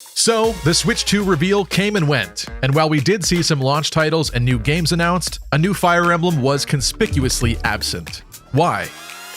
So, the Switch 2 reveal came and went, and while we did see some launch titles and new games announced, a new Fire Emblem was conspicuously absent. Why?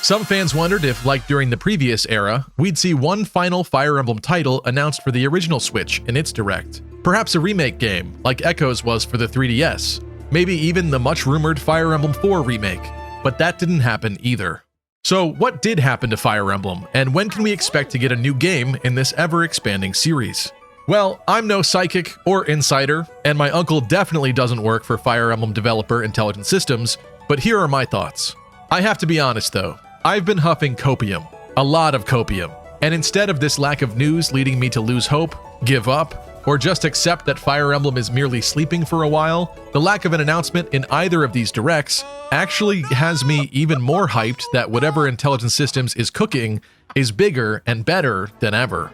Some fans wondered if, like during the previous era, we'd see one final Fire Emblem title announced for the original Switch in its Direct. Perhaps a remake game, like Echoes was for the 3DS. Maybe even the much-rumored Fire Emblem 4 remake. But that didn't happen either. So, what did happen to Fire Emblem, and when can we expect to get a new game in this ever-expanding series? Well, I'm no psychic or insider, and my uncle definitely doesn't work for Fire Emblem developer Intelligent Systems, but here are my thoughts. I have to be honest though, I've been huffing copium, a lot of copium, and instead of this lack of news leading me to lose hope, give up, or just accept that Fire Emblem is merely sleeping for a while, the lack of an announcement in either of these directs actually has me even more hyped that whatever Intelligent Systems is cooking is bigger and better than ever.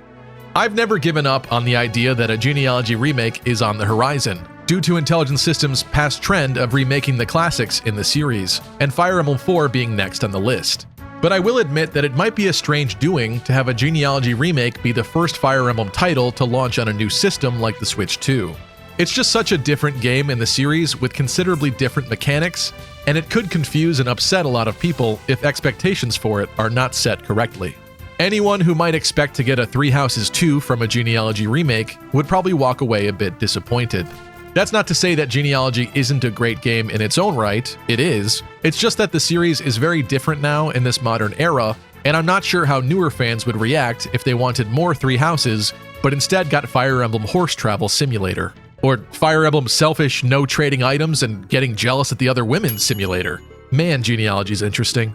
I've never given up on the idea that a Genealogy remake is on the horizon, due to Intelligent Systems' past trend of remaking the classics in the series, and Fire Emblem 4 being next on the list. But I will admit that it might be a strange doing to have a Genealogy remake be the first Fire Emblem title to launch on a new system like the Switch 2. It's just such a different game in the series with considerably different mechanics, and it could confuse and upset a lot of people if expectations for it are not set correctly. Anyone who might expect to get a Three Houses 2 from a Genealogy remake would probably walk away a bit disappointed. That's not to say that Genealogy isn't a great game in its own right, it is. It's just that the series is very different now in this modern era, and I'm not sure how newer fans would react if they wanted more Three Houses, but instead got Fire Emblem Horse Travel Simulator. Or Fire Emblem Selfish No Trading Items and Getting Jealous at the Other Women Simulator. Man, Genealogy's interesting.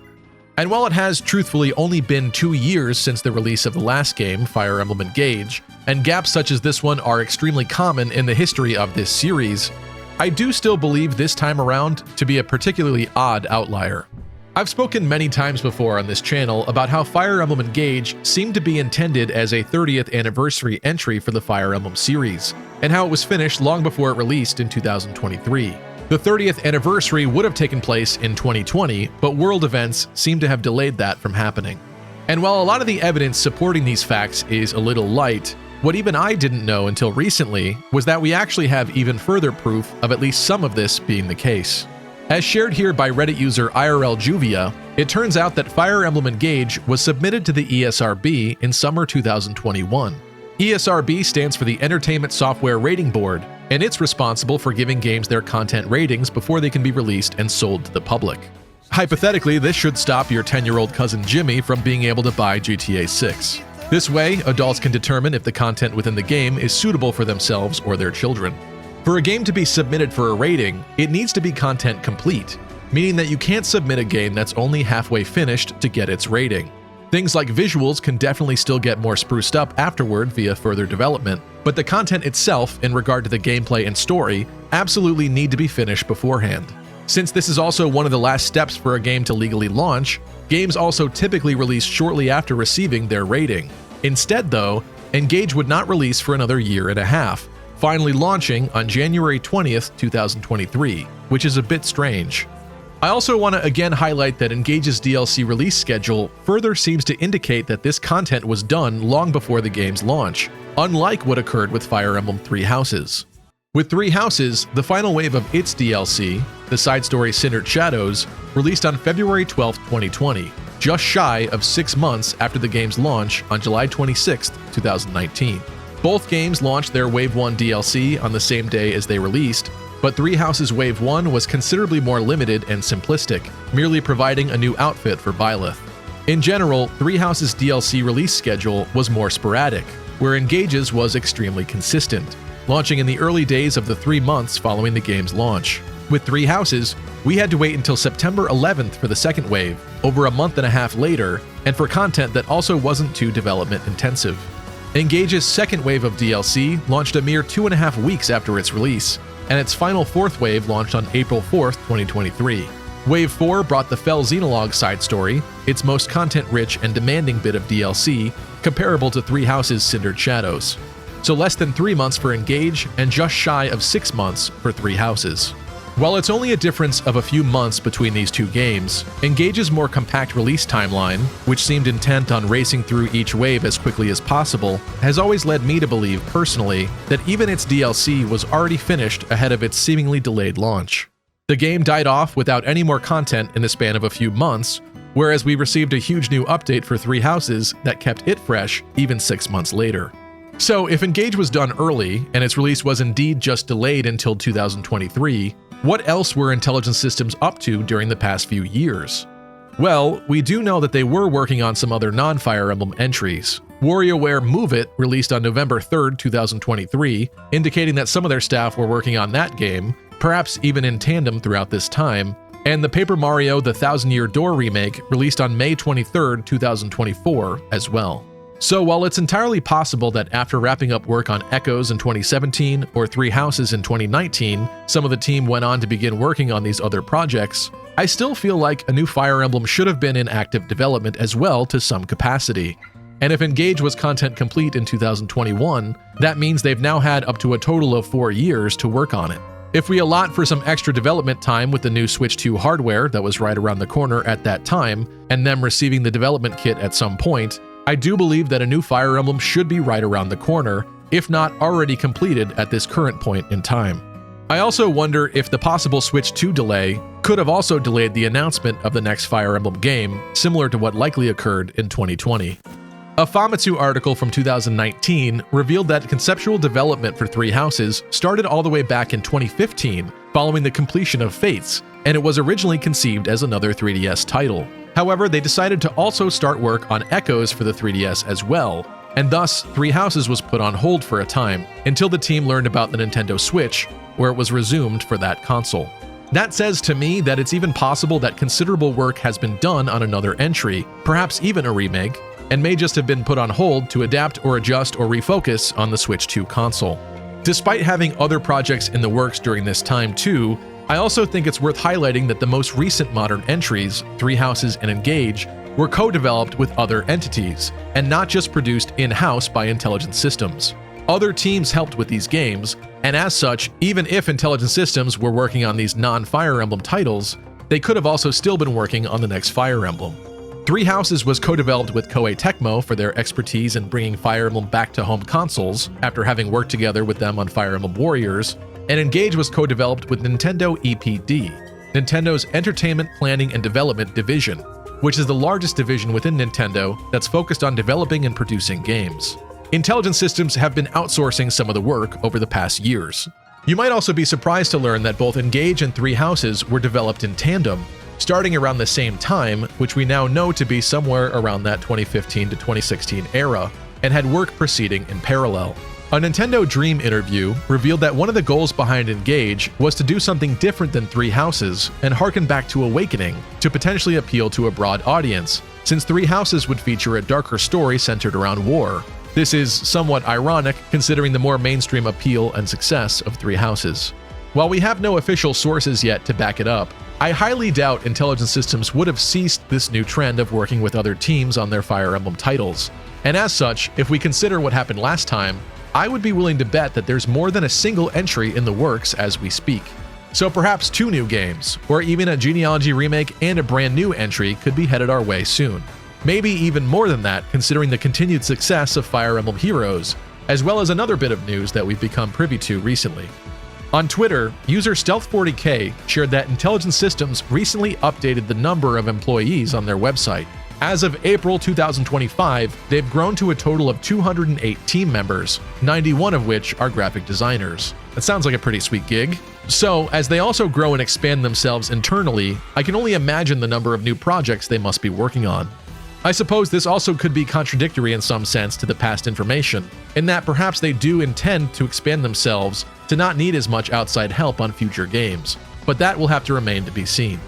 And while it has truthfully only been 2 years since the release of the last game, Fire Emblem Engage, and gaps such as this one are extremely common in the history of this series, I do still believe this time around to be a particularly odd outlier. I've spoken many times before on this channel about how Fire Emblem Engage seemed to be intended as a 30th anniversary entry for the Fire Emblem series, and how it was finished long before it released in 2023. The 30th anniversary would have taken place in 2020, but world events seem to have delayed that from happening. And while a lot of the evidence supporting these facts is a little light, what even I didn't know until recently was that we actually have even further proof of at least some of this being the case. As shared here by Reddit user IRL Juvia, it turns out that Fire Emblem Engage was submitted to the ESRB in summer 2021. ESRB stands for the Entertainment Software Rating Board, and it's responsible for giving games their content ratings before they can be released and sold to the public. Hypothetically, this should stop your 10-year-old cousin Jimmy from being able to buy GTA 6. This way, adults can determine if the content within the game is suitable for themselves or their children. For a game to be submitted for a rating, it needs to be content complete, meaning that you can't submit a game that's only halfway finished to get its rating. Things like visuals can definitely still get more spruced up afterward via further development, but the content itself, in regard to the gameplay and story, absolutely need to be finished beforehand. Since this is also one of the last steps for a game to legally launch, games also typically release shortly after receiving their rating. Instead though, Engage would not release for another year and a half, finally launching on January 20th, 2023, which is a bit strange. I also want to again highlight that Engage's DLC release schedule further seems to indicate that this content was done long before the game's launch, unlike what occurred with Fire Emblem Three Houses. With Three Houses, the final wave of its DLC, the side story Cindered Shadows, released on February 12, 2020, just shy of 6 months after the game's launch on July 26, 2019. Both games launched their Wave 1 DLC on the same day as they released, but Three Houses Wave 1 was considerably more limited and simplistic, merely providing a new outfit for Byleth. In general, Three Houses' DLC release schedule was more sporadic, where Engage's was extremely consistent, launching in the early days of the 3 months following the game's launch. With Three Houses, we had to wait until September 11th for the second wave, over a month and a half later, and for content that also wasn't too development intensive. Engage's second wave of DLC launched a mere 2.5 weeks after its release, and its final fourth wave launched on April 4th, 2023. Wave 4 brought the Fell Xenologue side story, its most content-rich and demanding bit of DLC, comparable to Three Houses' Cindered Shadows. So less than 3 months for Engage, and just shy of 6 months for Three Houses. While it's only a difference of a few months between these two games, Engage's more compact release timeline, which seemed intent on racing through each wave as quickly as possible, has always led me to believe personally that even its DLC was already finished ahead of its seemingly delayed launch. The game died off without any more content in the span of a few months, whereas we received a huge new update for Three Houses that kept it fresh even 6 months later. So if Engage was done early, and its release was indeed just delayed until 2023, what else were Intelligent Systems up to during the past few years? Well, we do know that they were working on some other non-Fire Emblem entries. WarioWare Move It released on November 3rd, 2023, indicating that some of their staff were working on that game, perhaps even in tandem throughout this time, and the Paper Mario The Thousand Year Door remake released on May 23rd, 2024 as well. So while it's entirely possible that after wrapping up work on Echoes in 2017 or Three Houses in 2019, some of the team went on to begin working on these other projects, I still feel like a new Fire Emblem should have been in active development as well to some capacity. And if Engage was content complete in 2021, that means they've now had up to a total of 4 years to work on it. If we allot for some extra development time with the new Switch 2 hardware that was right around the corner at that time, and them receiving the development kit at some point, I do believe that a new Fire Emblem should be right around the corner, if not already completed at this current point in time. I also wonder if the possible Switch 2 delay could have also delayed the announcement of the next Fire Emblem game, similar to what likely occurred in 2020. A Famitsu article from 2019 revealed that conceptual development for Three Houses started all the way back in 2015, following the completion of Fates, and it was originally conceived as another 3DS title. However, they decided to also start work on Echoes for the 3DS as well, and thus Three Houses was put on hold for a time, until the team learned about the Nintendo Switch, where it was resumed for that console. That says to me that it's even possible that considerable work has been done on another entry, perhaps even a remake, and may just have been put on hold to adapt or adjust or refocus on the Switch 2 console. Despite having other projects in the works during this time too, I also think it's worth highlighting that the most recent modern entries, Three Houses and Engage, were co-developed with other entities, and not just produced in-house by Intelligent Systems. Other teams helped with these games, and as such, even if Intelligent Systems were working on these non-Fire Emblem titles, they could have also still been working on the next Fire Emblem. Three Houses was co-developed with Koei Tecmo for their expertise in bringing Fire Emblem back to home consoles, after having worked together with them on Fire Emblem Warriors, and Engage was co-developed with Nintendo EPD, Nintendo's Entertainment Planning and Development Division, which is the largest division within Nintendo that's focused on developing and producing games. Intelligent Systems have been outsourcing some of the work over the past years. You might also be surprised to learn that both Engage and Three Houses were developed in tandem, starting around the same time, which we now know to be somewhere around that 2015 to 2016 era, and had work proceeding in parallel. A Nintendo Dream interview revealed that one of the goals behind Engage was to do something different than Three Houses and harken back to Awakening to potentially appeal to a broad audience, since Three Houses would feature a darker story centered around war. This is somewhat ironic considering the more mainstream appeal and success of Three Houses. While we have no official sources yet to back it up, I highly doubt Intelligent Systems would have ceased this new trend of working with other teams on their Fire Emblem titles. And as such, if we consider what happened last time, I would be willing to bet that there's more than a single entry in the works as we speak. So perhaps 2 new games, or even a Genealogy remake and a brand new entry could be headed our way soon. Maybe even more than that considering the continued success of Fire Emblem Heroes, as well as another bit of news that we've become privy to recently. On Twitter, user Stealth40k shared that Intelligent Systems recently updated the number of employees on their website. As of April 2025, they've grown to a total of 208 team members, 91 of which are graphic designers. That sounds like a pretty sweet gig. So, as they also grow and expand themselves internally, I can only imagine the number of new projects they must be working on. I suppose this also could be contradictory in some sense to the past information, in that perhaps they do intend to expand themselves to not need as much outside help on future games, but that will have to remain to be seen.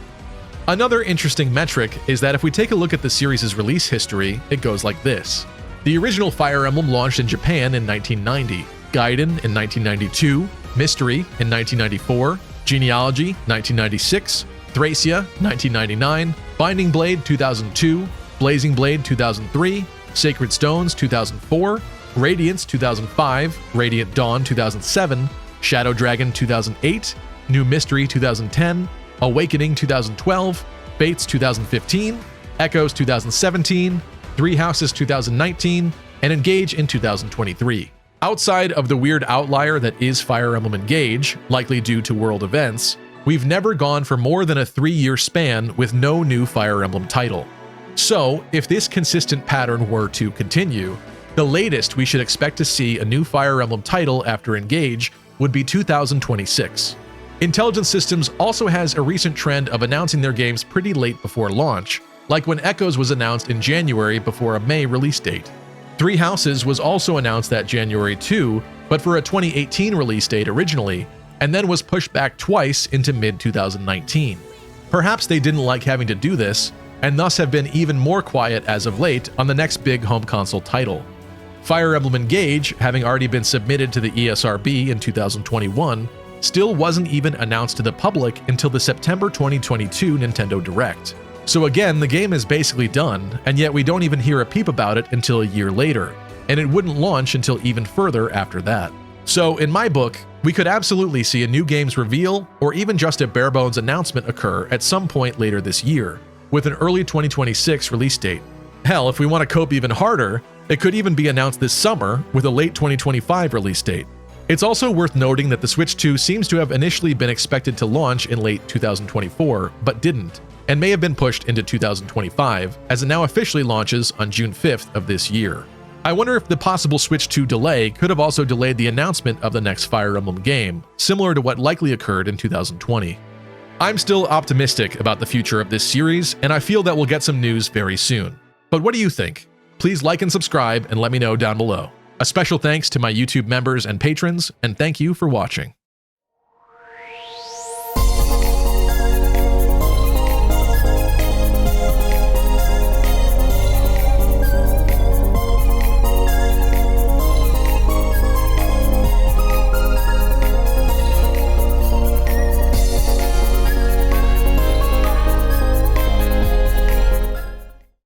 Another interesting metric is that if we take a look at the series' release history, it goes like this. The original Fire Emblem launched in Japan in 1990, Gaiden in 1992, Mystery in 1994, Genealogy 1996, Thracia 1999, Binding Blade 2002, Blazing Blade 2003, Sacred Stones 2004, Radiance 2005, Radiant Dawn 2007, Shadow Dragon 2008, New Mystery 2010, Awakening 2012, Fates 2015, Echoes 2017, Three Houses 2019, and Engage in 2023. Outside of the weird outlier that is Fire Emblem Engage, likely due to world events, we've never gone for more than a 3-year span with no new Fire Emblem title. So, if this consistent pattern were to continue, the latest we should expect to see a new Fire Emblem title after Engage would be 2026. Intelligent Systems also has a recent trend of announcing their games pretty late before launch, like when Echoes was announced in January before a May release date. Three Houses was also announced that January too, but for a 2018 release date originally, and then was pushed back twice into mid-2019. Perhaps they didn't like having to do this, and thus have been even more quiet as of late on the next big home console title. Fire Emblem Engage, having already been submitted to the ESRB in 2021, still wasn't even announced to the public until the September 2022 Nintendo Direct. So again, the game is basically done, and yet we don't even hear a peep about it until a year later, and it wouldn't launch until even further after that. So in my book, we could absolutely see a new game's reveal, or even just a bare-bones announcement occur at some point later this year, with an early 2026 release date. Hell, if we want to cope even harder, it could even be announced this summer with a late 2025 release date. It's also worth noting that the Switch 2 seems to have initially been expected to launch in late 2024, but didn't, and may have been pushed into 2025, as it now officially launches on June 5th of this year. I wonder if the possible Switch 2 delay could have also delayed the announcement of the next Fire Emblem game, similar to what likely occurred in 2020. I'm still optimistic about the future of this series, and I feel that we'll get some news very soon. But what do you think? Please like and subscribe and let me know down below. A special thanks to my YouTube members and patrons, and thank you for watching.